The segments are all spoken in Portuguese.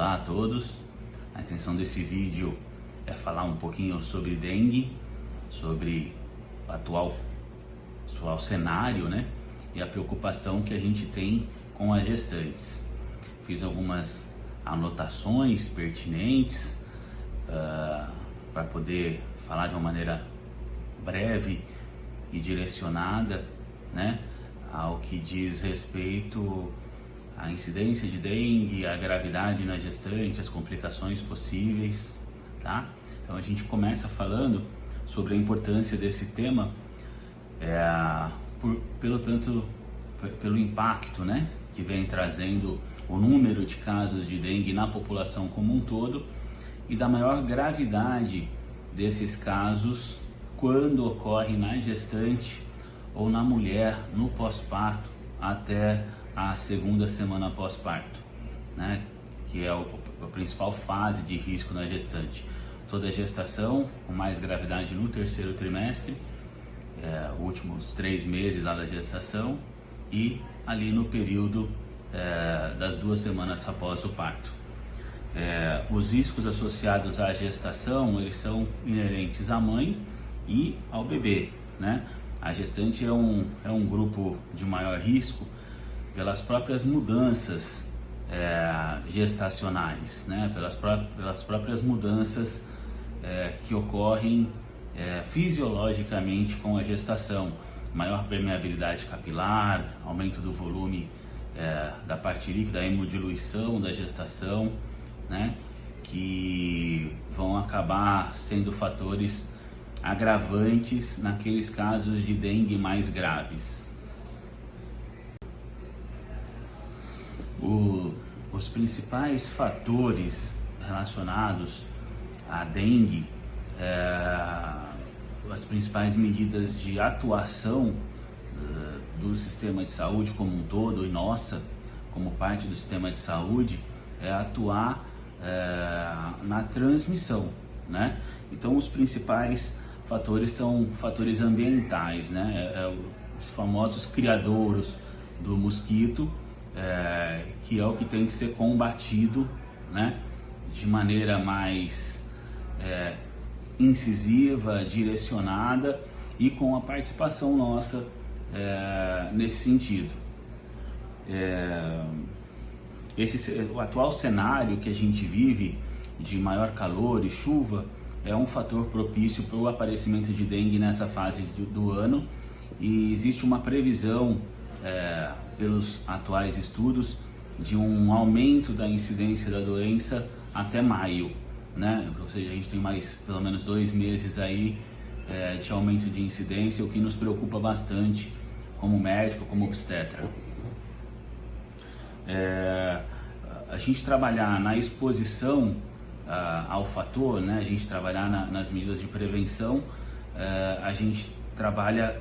Olá a todos, a intenção desse vídeo é falar um pouquinho sobre dengue, sobre o atual cenário, né? E a preocupação que a gente tem com as gestantes. Fiz algumas anotações pertinentes para poder falar de uma maneira breve e direcionada, né, ao que diz respeito à incidência de dengue, à gravidade na gestante, as complicações possíveis, tá? Então a gente começa falando sobre a importância desse tema, pelo impacto, né, que vem trazendo o número de casos de dengue na população como um todo e da maior gravidade desses casos quando ocorre na gestante ou na mulher no pós-parto até a segunda semana pós-parto, né? Que é a principal fase de risco na gestante. Toda a gestação, com mais gravidade no terceiro trimestre, últimos 3 meses lá da gestação e ali no período das 2 semanas após o parto. Os riscos associados à gestação, eles são inerentes à mãe e ao bebê, né? A gestante é um grupo de maior risco pelas próprias mudanças gestacionais, né? Pelas próprias mudanças que ocorrem fisiologicamente com a gestação. Maior permeabilidade capilar, aumento do volume da parte líquida, a hemodiluição da gestação, né? Que vão acabar sendo fatores agravantes naqueles casos de dengue mais graves. Os principais fatores relacionados à dengue, as principais medidas de atuação do sistema de saúde como um todo, e nossa, como parte do sistema de saúde, é atuar na transmissão, né? Então os principais fatores são fatores ambientais, né? Os famosos criadouros do mosquito, que é o que tem que ser combatido, né, de maneira mais incisiva, direcionada e com a participação nossa nesse sentido. O atual cenário que a gente vive de maior calor e chuva é um fator propício para o aparecimento de dengue nessa fase do ano, e existe uma previsão pelos atuais estudos de um aumento da incidência da doença até maio, né? Ou seja, a gente tem mais pelo menos 2 meses aí de aumento de incidência, o que nos preocupa bastante como médico, como obstetra. A gente trabalhar na exposição ao fator, né? A gente trabalhar nas medidas de prevenção, a gente trabalha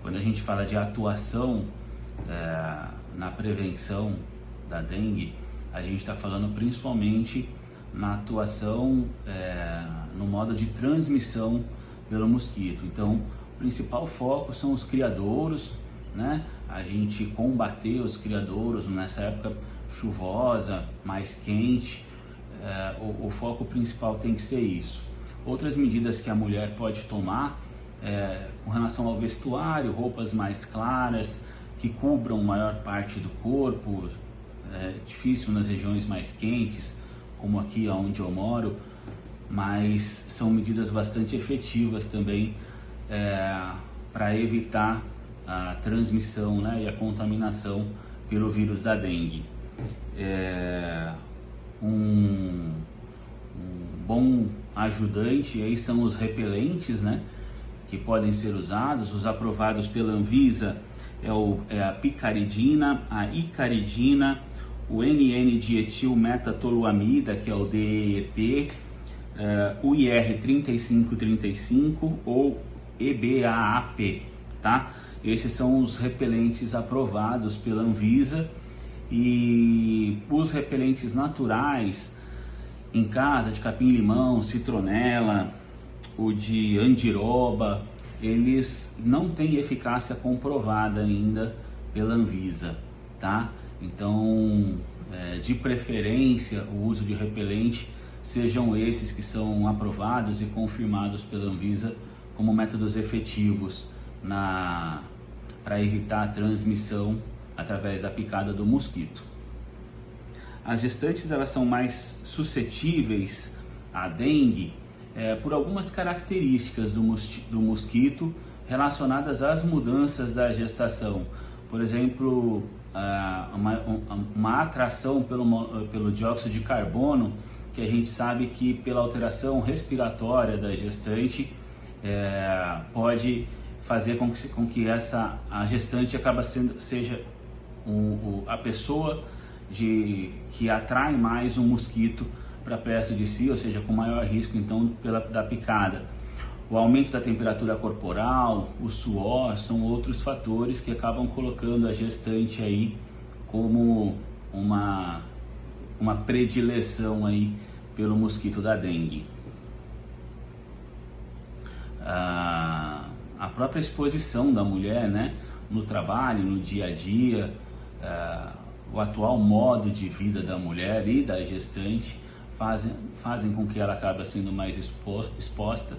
quando a gente fala de atuação na prevenção da dengue, a gente está falando principalmente na atuação no modo de transmissão pelo mosquito. Então, o principal foco são os criadouros, né? A gente combater os criadouros nessa época chuvosa, mais quente, o foco principal tem que ser isso. Outras medidas que a mulher pode tomar com relação ao vestuário, roupas mais claras, que cubram maior parte do corpo, difícil nas regiões mais quentes, como aqui onde eu moro, mas são medidas bastante efetivas também para evitar a transmissão, né, e a contaminação pelo vírus da dengue. Um bom ajudante aí são os repelentes, né, que podem ser usados. Os aprovados pela Anvisa é a picaridina, a icaridina, o NN-dietilmetatoluamida, que é o DEET, o IR3535 ou EBAAP, tá? Esses são os repelentes aprovados pela Anvisa, e os repelentes naturais em casa, de capim-limão, citronela, o de andiroba, eles não têm eficácia comprovada ainda pela Anvisa, tá? Então, de preferência, o uso de repelente sejam esses que são aprovados e confirmados pela Anvisa como métodos efetivos para evitar a transmissão através da picada do mosquito. As gestantes, elas são mais suscetíveis à dengue por algumas características do mosquito relacionadas às mudanças da gestação. Por exemplo, uma atração pelo dióxido de carbono, que a gente sabe que pela alteração respiratória da gestante pode fazer com que a gestante seja a pessoa que atrai mais um mosquito para perto de si, ou seja, com maior risco então da picada. O aumento da temperatura corporal, o suor, são outros fatores que acabam colocando a gestante aí como uma predileção aí pelo mosquito da dengue. A própria exposição da mulher, né, no trabalho, no dia a dia, o atual modo de vida da mulher e da gestante fazem com que ela acabe sendo mais exposta,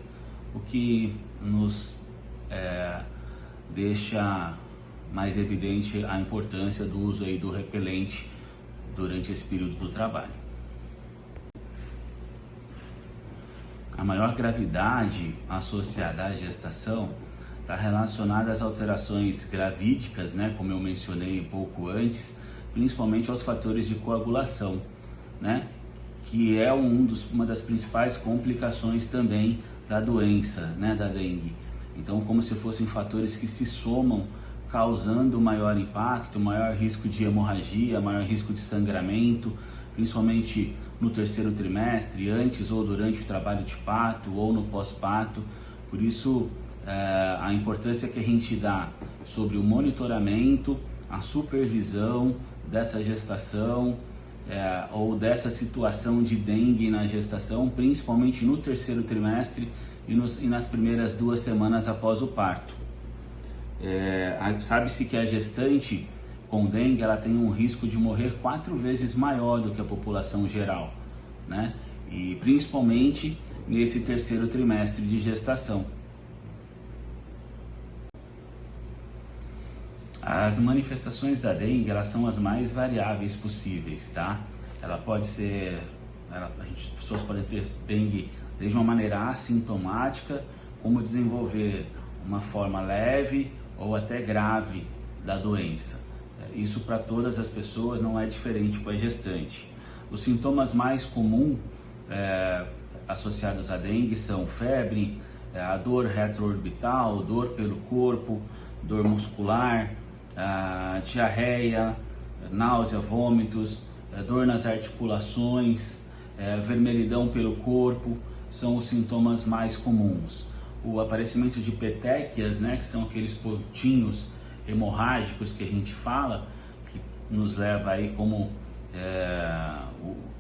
o que nos deixa mais evidente a importância do uso aí do repelente durante esse período do trabalho. A maior gravidade associada à gestação está relacionada às alterações gravídicas, né, como eu mencionei um pouco antes, principalmente aos fatores de coagulação, né, que é uma das principais complicações também da doença, né, da dengue. Então, como se fossem fatores que se somam, causando maior impacto, maior risco de hemorragia, maior risco de sangramento, principalmente no terceiro trimestre, antes ou durante o trabalho de parto ou no pós-parto. Por isso, a importância que a gente dá sobre o monitoramento, a supervisão dessa gestação ou dessa situação de dengue na gestação, principalmente no terceiro trimestre e nas primeiras 2 semanas após o parto. Sabe-se que a gestante com dengue ela tem um risco de morrer 4 vezes maior do que a população geral, né? E principalmente nesse terceiro trimestre de gestação. As manifestações da dengue, elas são as mais variáveis possíveis, tá? Ela pode ser, as pessoas podem ter dengue desde uma maneira assintomática, como desenvolver uma forma leve ou até grave da doença. Isso para todas as pessoas, não é diferente com a gestante. Os sintomas mais comuns associados à dengue são febre, a dor retroorbital, dor pelo corpo, dor muscular, diarreia, náusea, vômitos, dor nas articulações, vermelhidão pelo corpo, são os sintomas mais comuns. O aparecimento de petequias, né, que são aqueles pontinhos hemorrágicos que a gente fala, que nos leva aí como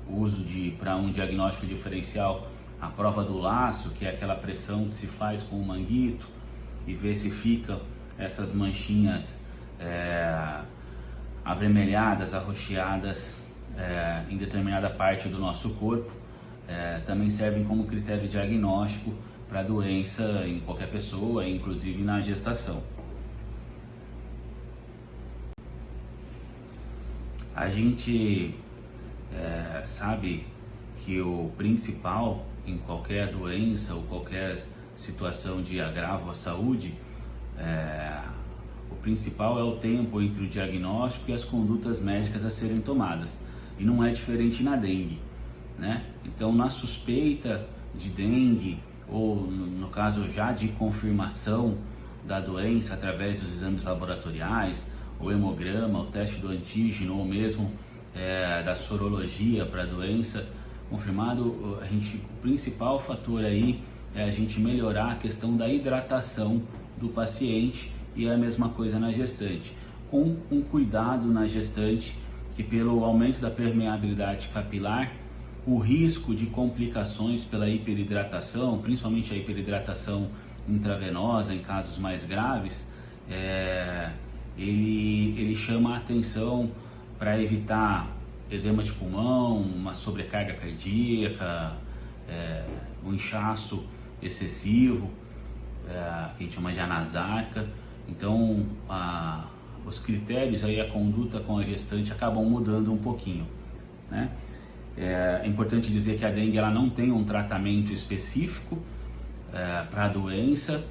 o uso para um diagnóstico diferencial, a prova do laço, que é aquela pressão que se faz com o manguito e ver se fica essas manchinhas avermelhadas, arroxeadas em determinada parte do nosso corpo, também servem como critério diagnóstico para a doença em qualquer pessoa, inclusive na gestação. A gente sabe que o principal em qualquer doença ou qualquer situação de agravo à saúde, o principal é o tempo entre o diagnóstico e as condutas médicas a serem tomadas. E não é diferente na dengue, né? Então, na suspeita de dengue, ou no caso já de confirmação da doença através dos exames laboratoriais, o hemograma, o teste do antígeno ou mesmo da sorologia para a doença confirmado, o principal fator aí é a gente melhorar a questão da hidratação do paciente, e é a mesma coisa na gestante, com um cuidado na gestante, que pelo aumento da permeabilidade capilar, o risco de complicações pela hiperidratação, principalmente a hiperidratação intravenosa em casos mais graves, ele ele chama a atenção para evitar edema de pulmão, uma sobrecarga cardíaca, um inchaço excessivo, que a gente chama de anasarca. Então, os critérios aí, a conduta com a gestante acabam mudando um pouquinho, né? É importante dizer que a dengue ela não tem um tratamento específico para a doença,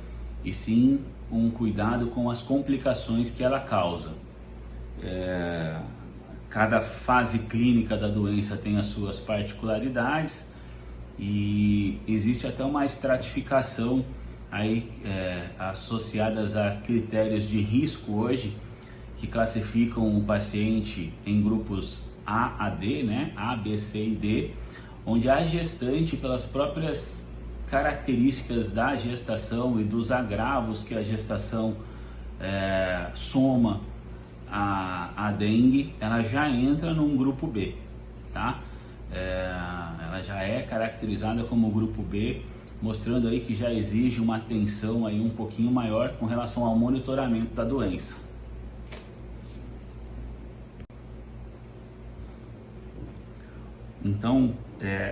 e sim um cuidado com as complicações que ela causa. Cada fase clínica da doença tem as suas particularidades e existe até uma estratificação aí, associadas a critérios de risco hoje, que classificam o paciente em grupos A a D, né? A, B, C e D, onde a gestante, pelas próprias características da gestação e dos agravos que a gestação soma a dengue, ela já entra num grupo B, tá? Ela já é caracterizada como grupo B, mostrando aí que já exige uma atenção aí um pouquinho maior com relação ao monitoramento da doença. Então,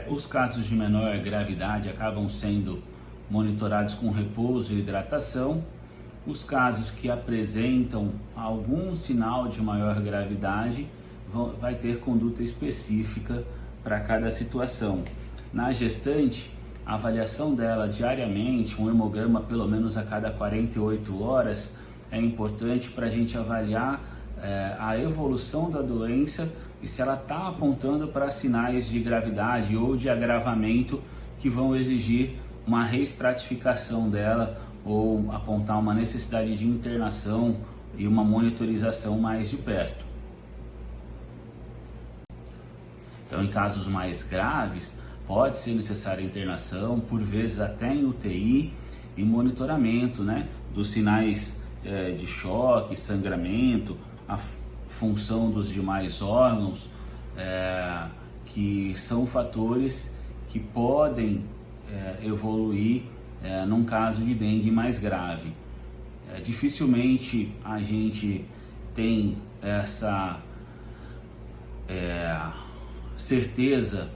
os casos de menor gravidade acabam sendo monitorados com repouso e hidratação. Os casos que apresentam algum sinal de maior gravidade vai ter conduta específica para cada situação. Na gestante, a avaliação dela diariamente, um hemograma pelo menos a cada 48 horas, é importante para a gente avaliar a evolução da doença e se ela está apontando para sinais de gravidade ou de agravamento que vão exigir uma reestratificação dela ou apontar uma necessidade de internação e uma monitorização mais de perto. Então, em casos mais graves, pode ser necessária internação, por vezes até em UTI, e monitoramento, né, dos sinais de choque, sangramento, a função dos demais órgãos, que são fatores que podem evoluir num caso de dengue mais grave. Dificilmente a gente tem essa certeza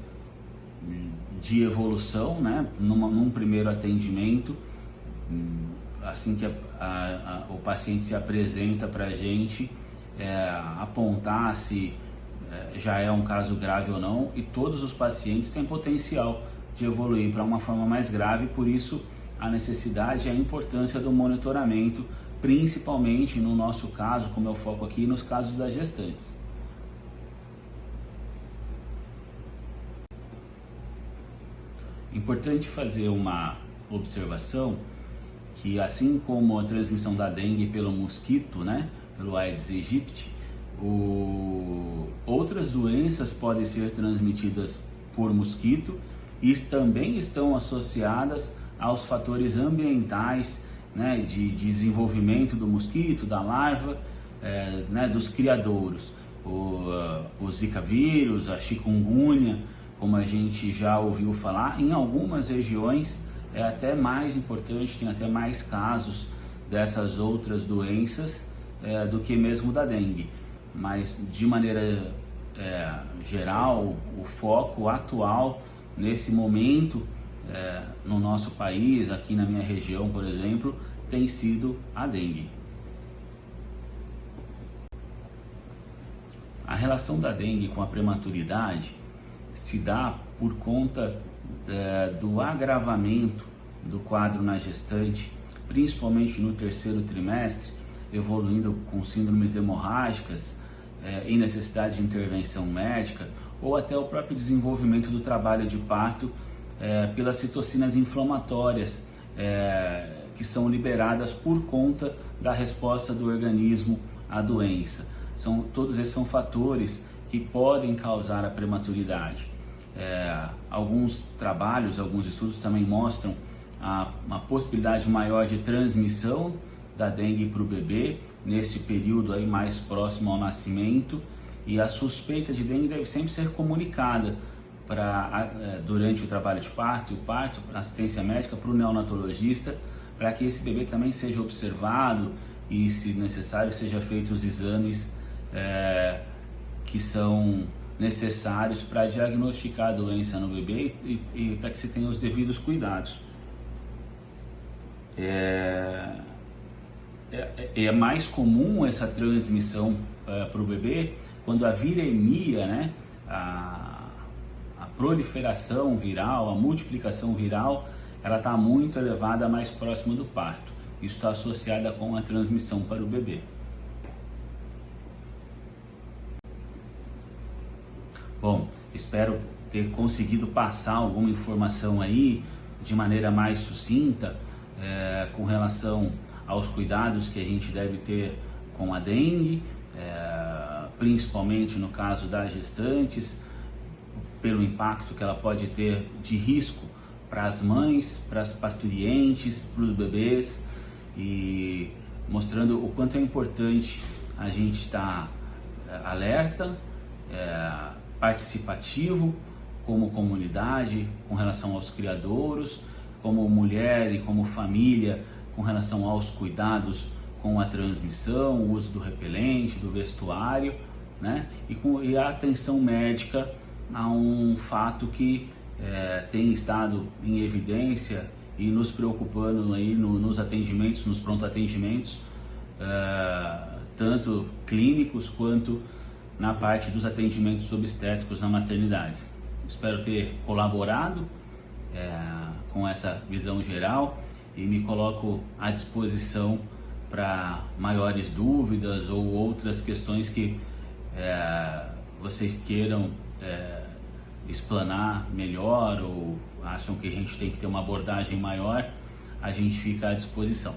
de evolução, né, num primeiro atendimento. Assim que o paciente se apresenta para a gente, apontar se já é um caso grave ou não, e todos os pacientes têm potencial de evoluir para uma forma mais grave, por isso a necessidade e a importância do monitoramento, principalmente no nosso caso, como eu foco aqui, nos casos das gestantes. Importante fazer uma observação que, assim como a transmissão da dengue pelo mosquito, né, pelo Aedes aegypti, outras doenças podem ser transmitidas por mosquito e também estão associadas aos fatores ambientais, né, de desenvolvimento do mosquito, da larva, né, dos criadouros. O Zika vírus, a chikungunya, como a gente já ouviu falar, em algumas regiões é até mais importante, tem até mais casos dessas outras doenças do que mesmo da dengue. Mas de maneira geral, o foco atual nesse momento no nosso país, aqui na minha região, por exemplo, tem sido a dengue. A relação da dengue com a prematuridade se dá por conta do agravamento do quadro na gestante, principalmente no terceiro trimestre, evoluindo com síndromes hemorrágicas e necessidade de intervenção médica, ou até o próprio desenvolvimento do trabalho de parto pelas citocinas inflamatórias que são liberadas por conta da resposta do organismo à doença. Todos esses são fatores que podem causar a prematuridade. Alguns trabalhos, alguns estudos também mostram uma possibilidade maior de transmissão da dengue para o bebê nesse período aí mais próximo ao nascimento, e a suspeita de dengue deve sempre ser comunicada durante o trabalho de parto, assistência médica para o neonatologista, para que esse bebê também seja observado e, se necessário, seja feitos os exames que são necessários para diagnosticar a doença no bebê e para que se tenha os devidos cuidados. É mais comum essa transmissão para o bebê quando a viremia, né, a proliferação viral, a multiplicação viral, ela está muito elevada mais próxima do parto. Isso está associada com a transmissão para o bebê. Bom, espero ter conseguido passar alguma informação aí de maneira mais sucinta com relação aos cuidados que a gente deve ter com a dengue, principalmente no caso das gestantes, pelo impacto que ela pode ter de risco para as mães, para as parturientes, para os bebês, e mostrando o quanto é importante a gente estar alerta, participativo como comunidade com relação aos criadouros, como mulher e como família com relação aos cuidados com a transmissão, o uso do repelente, do vestuário, né? E a atenção médica a um fato que tem estado em evidência e nos preocupando aí nos atendimentos, nos pronto-atendimentos, tanto clínicos quanto na parte dos atendimentos obstétricos na maternidade. Espero ter colaborado com essa visão geral e me coloco à disposição para maiores dúvidas ou outras questões que vocês queiram explanar melhor ou acham que a gente tem que ter uma abordagem maior. A gente fica à disposição.